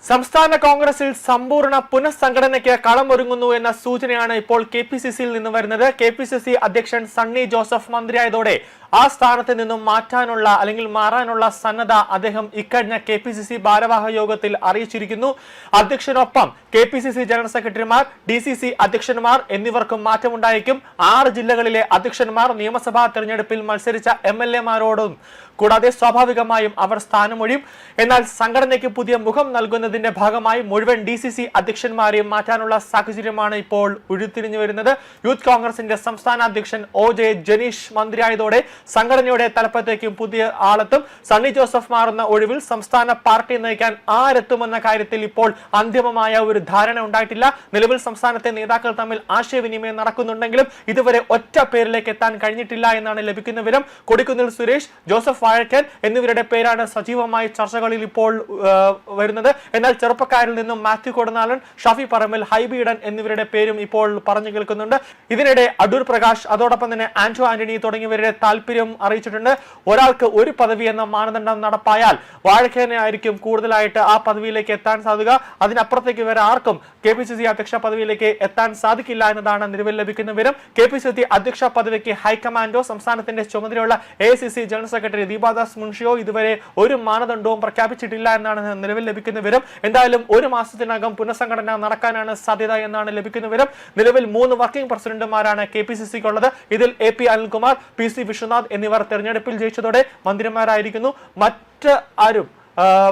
സംസ്ഥാന കോൺഗ്രസിൽ സമ്പൂർണ്ണ പുനഃസംഘടനയ്ക്ക് കളമൊരുങ്ങുന്നു എന്ന സൂചനയാണ് ഇപ്പോൾ കെപിസിസിയിൽ നിന്ന് വരുന്നത്. കെപിസിസി അധ്യക്ഷൻ സണ്ണി ജോസഫ് മന്ത്രിയായതോടെ ആ സ്ഥാനത്ത് നിന്നും മാറാനുള്ള സന്നദ്ധ അദ്ദേഹം ഇക്കഴിഞ്ഞ കെപിസിസി ഭാരവാഹ യോഗത്തിൽ അറിയിച്ചിരിക്കുന്നു. അധ്യക്ഷനൊപ്പം കെപിസിസി ജനറൽ സെക്രട്ടറിമാർ, ഡിസിസി അധ്യക്ഷന്മാർ എന്നിവർക്കും മാറ്റമുണ്ടായേക്കും. 6 ജില്ലകളിലെ അധ്യക്ഷന്മാർ നിയമസഭാ തെരഞ്ഞെടുപ്പിൽ മത്സരിച്ച MLA-മാരോടും കൂടാതെ സ്വാഭാവികമായും അവർ സ്ഥാനമൊഴിയും. എന്നാൽ സംഘടനയ്ക്ക് പുതിയ മുഖം നൽകുന്നതിന്റെ ഭാഗമായി മുഴുവൻ DCC അധ്യക്ഷന്മാരെയും മാറ്റാനുള്ള സാഹചര്യമാണ് ഇപ്പോൾ ഉരുത്തിരിഞ്ഞു വരുന്നത്. യൂത്ത് കോൺഗ്രസിന്റെ സംസ്ഥാന അധ്യക്ഷൻ OJ ജനീഷ് മന്ത്രിയായതോടെ സംഘടനയുടെ തലപ്പത്തേക്കും പുതിയ ആളെത്തും. സണ്ണി ജോസഫ് മാറുന്ന ഒഴിവിൽ സംസ്ഥാന പാർട്ടി നയിക്കാൻ ആരെത്തുമെന്ന കാര്യത്തിൽ ഇപ്പോൾ അന്തിമമായ ഒരു ധാരണ ഉണ്ടായിട്ടില്ല. നിലവിൽ സംസ്ഥാനത്തെ നേതാക്കൾ തമ്മിൽ ആശയവിനിമയം നടക്കുന്നുണ്ടെങ്കിലും ഇതുവരെ ഒറ്റ പേരിലേക്ക് എത്താൻ കഴിഞ്ഞിട്ടില്ല എന്നാണ് ലഭിക്കുന്ന വിവരം. കൊടിക്കുന്നിൽ സുരേഷ്, ജോസഫ് വാഴക്കൻ എന്നിവരുടെ പേരാണ് സജീവമായി ചർച്ചകളിൽ ഇപ്പോൾ വരുന്നത്. എന്നാൽ ചെറുപ്പക്കാരിൽ നിന്നും മാത്യു കൊടുനാലൻ, ഷാഫി പറമ്പിൽ, ഹൈബി ഈഡൻ എന്നിവരുടെ പേരും ഇപ്പോൾ പറഞ്ഞു കേൾക്കുന്നുണ്ട്. ഇതിനിടെ അടൂർ പ്രകാശ്, അതോടൊപ്പം തന്നെ ആന്റോ ആന്റണി തുടങ്ങിയവരുടെ താല്പര്യം അറിയിച്ചിട്ടുണ്ട്. ഒരാൾക്ക് ഒരു പദവി എന്ന മാനദണ്ഡം നടപ്പായാൽ വാഴക്കനെ ആയിരിക്കും കൂടുതലായിട്ട് ആ പദവിയിലേക്ക് എത്താൻ സാധിക്കുക. അതിനപ്പുറത്തേക്ക് വരെ ആർക്കും KPCC അധ്യക്ഷ പദവിയിലേക്ക് എത്താൻ സാധിക്കില്ല എന്നതാണ് നിലവിൽ ലഭിക്കുന്ന വിവരം. KPCC അധ്യക്ഷ പദവിക്ക് ഹൈക്കമാൻഡോ, സംസ്ഥാനത്തിന്റെ ചുമതലയുള്ള AICC ജനറൽ സെക്രട്ടറി ദീപാദാസ് മുൻഷിയോ ഇതുവരെ ഒരു മാനദണ്ഡവും പ്രഖ്യാപിച്ചിട്ടില്ല എന്നാണ് നിലവിൽ ലഭിക്കുന്ന വിവരം. എന്തായാലും ഒരു മാസത്തിനകം പുനഃസംഘടന നടക്കാനാണ് സാധ്യത എന്നാണ് ലഭിക്കുന്ന വിവരം. നിലവിൽ 3 വർക്കിംഗ് പ്രസിഡന്റുമാരാണ് KPCCക്കുള്ളത്. ഇതിൽ AP അനിൽകുമാർ, PC വിശ്വനാഥ് എന്നിവർ തെരഞ്ഞെടുപ്പിൽ ജയിച്ചതോടെ മന്ത്രിമാരായിരിക്കുന്നു. മറ്റ് ആരും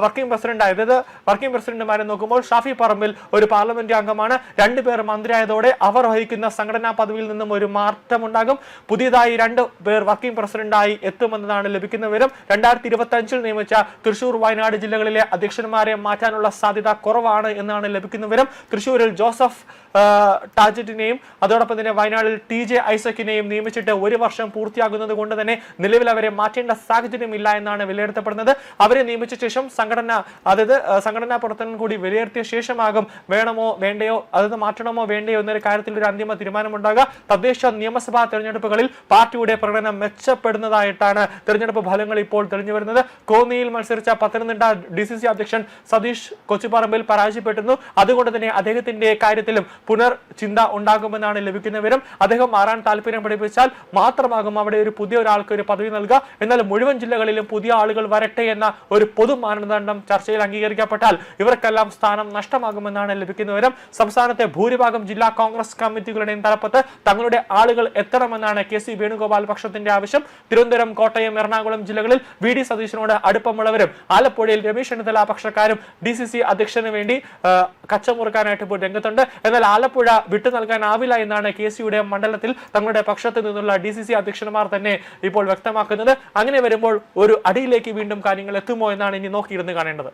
വർക്കിംഗ് പ്രസിഡന്റുമാരെ നോക്കുമ്പോൾ ഷാഫി പറമ്പിൽ ഒരു പാർലമെന്റ് അംഗമാണ്. 2 പേർ മന്ത്രിയായതോടെ അവർ വഹിക്കുന്ന സംഘടനാ പദവിയിൽ നിന്നും ഒരു മാറ്റമുണ്ടാകും. പുതിയതായി 2 പേർ വർക്കിംഗ് പ്രസിഡന്റായി എത്തുമെന്നതാണ് ലഭിക്കുന്ന വിവരം. 2025 നിയമിച്ച തൃശൂർ, വയനാട് ജില്ലകളിലെ അധ്യക്ഷന്മാരെ മാറ്റാനുള്ള സാധ്യത കുറവാണ് എന്നാണ് ലഭിക്കുന്ന വിവരം. തൃശൂരിൽ ജോസഫ് ടാജറ്റിനെയും അതോടൊപ്പം തന്നെ വയനാട്ടിൽ TJ ഐസക്കിനെയും നിയമിച്ചിട്ട് 1 വർഷം പൂർത്തിയാകുന്നത് കൊണ്ട് തന്നെ നിലവിൽ അവരെ മാറ്റേണ്ട സാഹചര്യമില്ല എന്നാണ് വിലയിരുത്തപ്പെടുന്നത്. അവരെ നിയമിച്ച ശേഷം സംഘടനാ പ്രവർത്തനം കൂടി വിലയിരുത്തിയ ശേഷമാകും വേണമോ വേണ്ടയോ, അത് മാറ്റണമോ വേണ്ടയോ എന്നൊരു കാര്യത്തിൽ ഒരു അന്തിമ തീരുമാനമുണ്ടാകുക. തദ്ദേശ നിയമസഭാ തെരഞ്ഞെടുപ്പുകളിൽ പാർട്ടിയുടെ പ്രകടനം മെച്ചപ്പെടുന്നതായിട്ടാണ് തെരഞ്ഞെടുപ്പ് ഫലങ്ങൾ ഇപ്പോൾ തെളിഞ്ഞു വരുന്നത്. കോന്നിയിൽ മത്സരിച്ച പത്തനംതിട്ട DCC അധ്യക്ഷൻ സതീഷ് കൊച്ചിപ്പറമ്പിൽ പരാജയപ്പെട്ടിരുന്നു. അതുകൊണ്ട് തന്നെ അദ്ദേഹത്തിന്റെ കാര്യത്തിലും പുനർചിന്ത ഉണ്ടാകുമെന്നാണ് ലഭിക്കുന്ന വിവരം. അദ്ദേഹം മാറാൻ താല്പര്യം പ്രകടിപ്പിച്ചാൽ മാത്രമാകും അവിടെ ഒരു പുതിയ ഒരാൾക്ക് ഒരു പദവി നൽകുക. എന്നാൽ മുഴുവൻ ജില്ലകളിലും പുതിയ ആളുകൾ വരട്ടെ എന്ന ഒരു പൊതു മാനദണ്ഡം ചർച്ചയിൽ അംഗീകരിക്കപ്പെട്ടാൽ ഇവർക്കെല്ലാം സ്ഥാനം നഷ്ടമാകുമെന്നാണ് ലഭിക്കുന്ന വിവരം. സംസ്ഥാനത്തെ ഭൂരിഭാഗം ജില്ലാ കോൺഗ്രസ് കമ്മിറ്റികളുടെയും തലപ്പത്ത് തങ്ങളുടെ ആളുകൾ എത്തണമെന്നാണ് KC വേണുഗോപാൽ പക്ഷത്തിന്റെ ആവശ്യം. തിരുവനന്തപുരം, കോട്ടയം, എറണാകുളം ജില്ലകളിൽ VD സതീശനോട് അടുപ്പമുള്ളവരും ആലപ്പുഴയിൽ രമേശ് ചെന്നിത്തല പക്ഷക്കാരും DCC അധ്യക്ഷന് വേണ്ടി കച്ചമുറുക്കാനായിട്ട് ഇപ്പോൾ രംഗത്തുണ്ട്. എന്നാൽ ആലപ്പുഴ വിട്ടു നൽകാനാവില്ല എന്നാണ് KCയുടെ മണ്ഡലത്തിൽ തങ്ങളുടെ പക്ഷത്ത് നിന്നുള്ള DCC അധ്യക്ഷന്മാർ തന്നെ ഇപ്പോൾ വ്യക്തമാക്കുന്നത്. അങ്ങനെ വരുമ്പോൾ ഒരു അടിയിലേക്ക് വീണ്ടും കാര്യങ്ങൾ എത്തുമോ എന്നാണ് ഇനി നോക്കിയിരുന്ന് കാണേണ്ടത്.